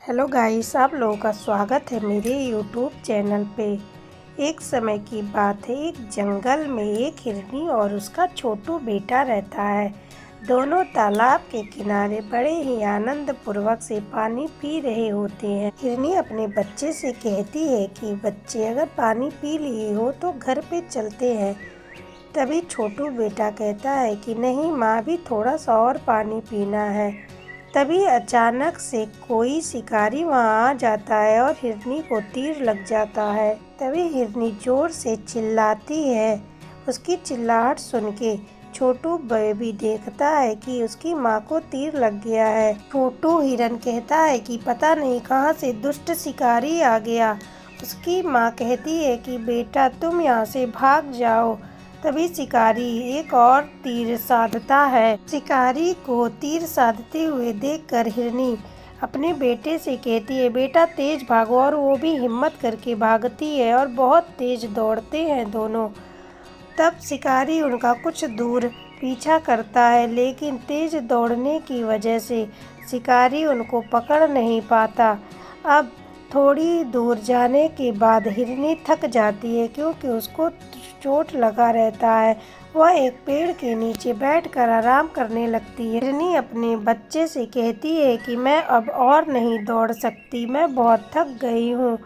Hello guys, आप लोगों का स्वागत है मेरे यूट्यूब चैनल पे। एक समय की बात है, एक जंगल में एक हिरनी और उसका छोटू बेटा रहता है। दोनों तालाब के किनारे बड़े ही आनंद पूर्वक से पानी पी रहे होते हैं। हिरनी अपने बच्चे से कहती है कि बच्चे, अगर पानी पी लिए हो तो घर पे चलते हैं। तभी छोटू बेटा कहता है कि नहीं माँ, भी थोड़ा सा और पानी पीना है। तभी अचानक से कोई शिकारी वहाँ आ जाता है और हिरनी को तीर लग जाता है। तभी हिरनी जोर से चिल्लाती है। उसकी चिल्लाहट सुन के छोटू बेबी देखता है कि उसकी माँ को तीर लग गया है। छोटू हिरन कहता है कि पता नहीं कहाँ से दुष्ट शिकारी आ गया। उसकी माँ कहती है कि बेटा, तुम यहाँ से भाग जाओ। तभी शिकारी एक और तीर साधता है। शिकारी को तीर साधते हुए देखकर हिरनी अपने बेटे से कहती है, बेटा तेज भागो। और वो भी हिम्मत करके भागती है और बहुत तेज दौड़ते हैं दोनों। तब शिकारी उनका कुछ दूर पीछा करता है, लेकिन तेज दौड़ने की वजह से शिकारी उनको पकड़ नहीं पाता। अब थोड़ी दूर जाने के बाद हिरनी थक जाती है, क्योंकि उसको चोट लगा रहता है। वह एक पेड़ के नीचे बैठकर आराम करने लगती है। हिरनी अपने बच्चे से कहती है कि मैं अब और नहीं दौड़ सकती, मैं बहुत थक गई हूँ।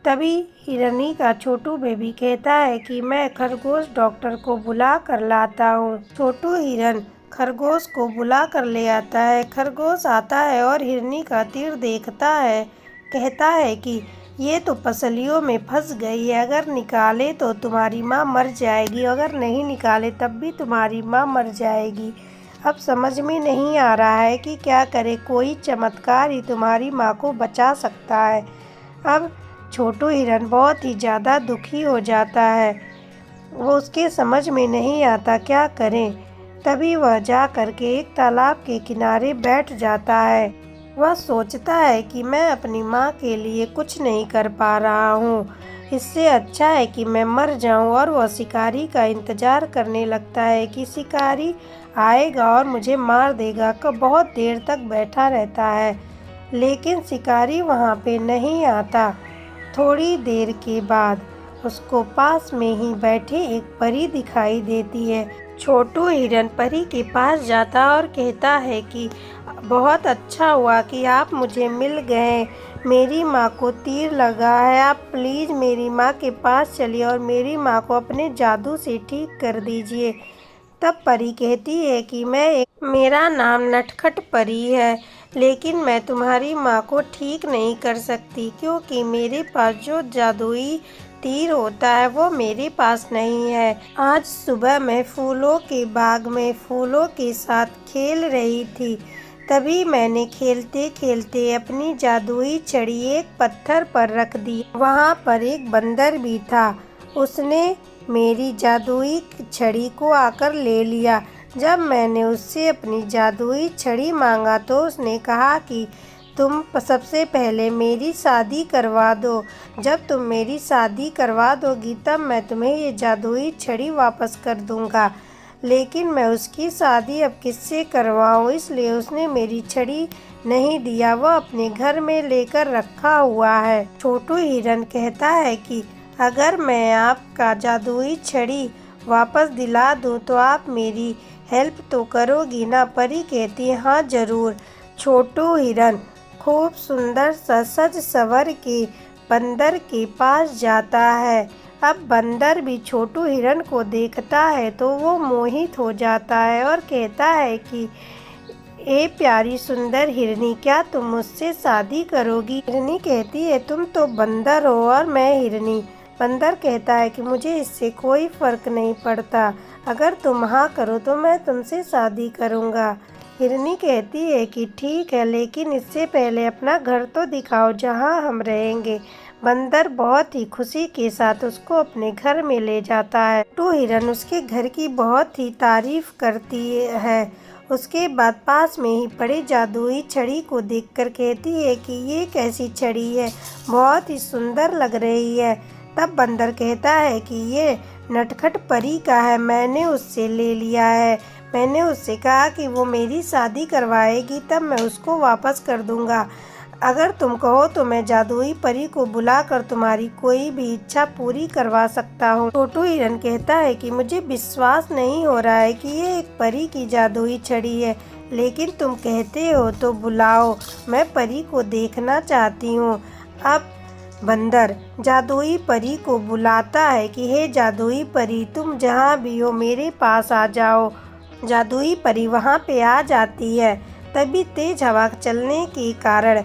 तभी हिरनी का छोटू बेबी कहता है कि मैं खरगोश डॉक्टर को बुला कर लाता हूँ। छोटू हिरन खरगोश को बुला कर ले आता है। खरगोश आता है और हिरनी का तीर देखता है। कहता है कि ये तो पसलियों में फंस गई है, अगर निकाले तो तुम्हारी माँ मर जाएगी, अगर नहीं निकाले तब भी तुम्हारी माँ मर जाएगी। अब समझ में नहीं आ रहा है कि क्या करे, कोई चमत्कार ही तुम्हारी माँ को बचा सकता है। अब छोटू हिरन बहुत ही ज़्यादा दुखी हो जाता है। वो उसके समझ में नहीं आता क्या करें। तभी वह जा कर के एक तालाब के किनारे बैठ जाता है। वह सोचता है कि मैं अपनी माँ के लिए कुछ नहीं कर पा रहा हूँ, इससे अच्छा है कि मैं मर जाऊँ। और वह शिकारी का इंतज़ार करने लगता है कि शिकारी आएगा और मुझे मार देगा। कब बहुत देर तक बैठा रहता है, लेकिन शिकारी वहाँ पे नहीं आता। थोड़ी देर के बाद उसको पास में ही बैठे एक परी दिखाई देती है। छोटू हिरन परी के पास जाता और कहता है कि बहुत अच्छा हुआ कि आप मुझे मिल गए। मेरी माँ को तीर लगा है, आप प्लीज़ मेरी माँ के पास चलिए और मेरी माँ को अपने जादू से ठीक कर दीजिए। तब परी कहती है कि मेरा नाम नटखट परी है, लेकिन मैं तुम्हारी माँ को ठीक नहीं कर सकती, क्योंकि मेरे पास जो जादुई तीर होता है वो मेरे पास नहीं है। आज सुबह मैं फूलों के बाग में फूलों के साथ खेल रही थी। तभी मैंने खेलते खेलते अपनी जादुई छड़ी एक पत्थर पर रख दी। वहाँ पर एक बंदर भी था। उसने मेरी जादुई छड़ी को आकर ले लिया। जब मैंने उससे अपनी जादुई छड़ी मांगा तो उसने कहा कि तुम सबसे पहले मेरी शादी करवा दो। जब तुम मेरी शादी करवा दोगी तब मैं तुम्हें ये जादुई छड़ी वापस कर दूंगा। लेकिन मैं उसकी शादी अब किससे करवाऊँ, इसलिए उसने मेरी छड़ी नहीं दिया, वह अपने घर में लेकर रखा हुआ है। छोटू हिरन कहता है कि अगर मैं आपका जादुई छड़ी वापस दिला दूँ तो आप मेरी हेल्प तो करोगी ना। परी कहती है हाँ ज़रूर। छोटू हिरन खूब सुंदर सा सज सवर के बंदर के पास जाता है। अब बंदर भी छोटू हिरन को देखता है तो वो मोहित हो जाता है और कहता है कि ए प्यारी सुंदर हिरनी, क्या तुम मुझसे शादी करोगी। हिरनी कहती है तुम तो बंदर हो और मैं हिरनी। बंदर कहता है कि मुझे इससे कोई फ़र्क नहीं पड़ता, अगर तुम हाँ करो तो मैं तुमसे शादी करूँगा। हिरनी कहती है कि ठीक है, लेकिन इससे पहले अपना घर तो दिखाओ जहाँ हम रहेंगे। बंदर बहुत ही खुशी के साथ उसको अपने घर में ले जाता है। छोटू हिरन उसके घर की बहुत ही तारीफ करती है। उसके बाद पास में ही पड़े जादुई छड़ी को देखकर कहती है कि ये कैसी छड़ी है, बहुत ही सुंदर लग रही है। तब बंदर कहता है कि ये नटखट परी का है, मैंने उससे ले लिया है। मैंने उससे कहा कि वो मेरी शादी करवाएगी तब मैं उसको वापस कर दूंगा। अगर तुम कहो तो मैं जादुई परी को बुलाकर तुम्हारी कोई भी इच्छा पूरी करवा सकता हूँ। छोटू हिरन कहता है कि मुझे विश्वास नहीं हो रहा है कि ये एक परी की जादुई छड़ी है, लेकिन तुम कहते हो तो बुलाओ, मैं परी को देखना चाहती हूँ। अब बंदर जादुई परी को बुलाता है कि हे जादुई परी, तुम जहाँ भी हो मेरे पास आ जाओ। जादुई परी वहाँ पे आ जाती है। तभी तेज हवा चलने के कारण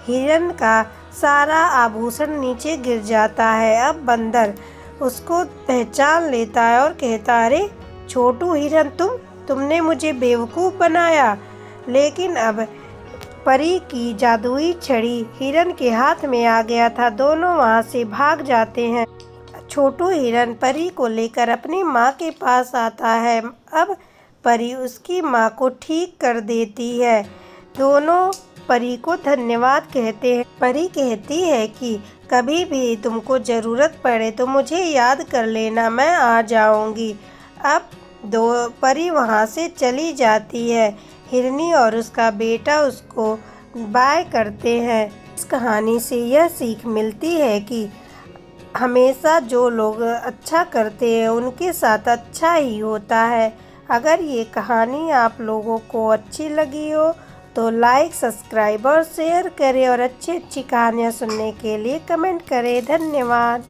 हिरन का सारा आभूषण नीचे गिर जाता है। अब बंदर उसको पहचान लेता है और कहता है, अरे छोटू हिरन, तुमने मुझे बेवकूफ़ बनाया। लेकिन अब परी की जादुई छड़ी हिरन के हाथ में आ गया था। दोनों वहाँ से भाग जाते हैं। छोटू हिरन परी को लेकर अपनी माँ के पास आता है। अब परी उसकी माँ को ठीक कर देती है। दोनों परी को धन्यवाद कहते हैं। परी कहती है कि कभी भी तुमको ज़रूरत पड़े तो मुझे याद कर लेना, मैं आ जाऊंगी। अब दो परी वहाँ से चली जाती है। हिरनी और उसका बेटा उसको बाय करते हैं। इस कहानी से यह सीख मिलती है कि हमेशा जो लोग अच्छा करते हैं उनके साथ अच्छा ही होता है। अगर ये कहानी आप लोगों को अच्छी लगी हो तो लाइक, सब्सक्राइब और शेयर करें और अच्छी अच्छी कहानियाँ सुनने के लिए कमेंट करें। धन्यवाद।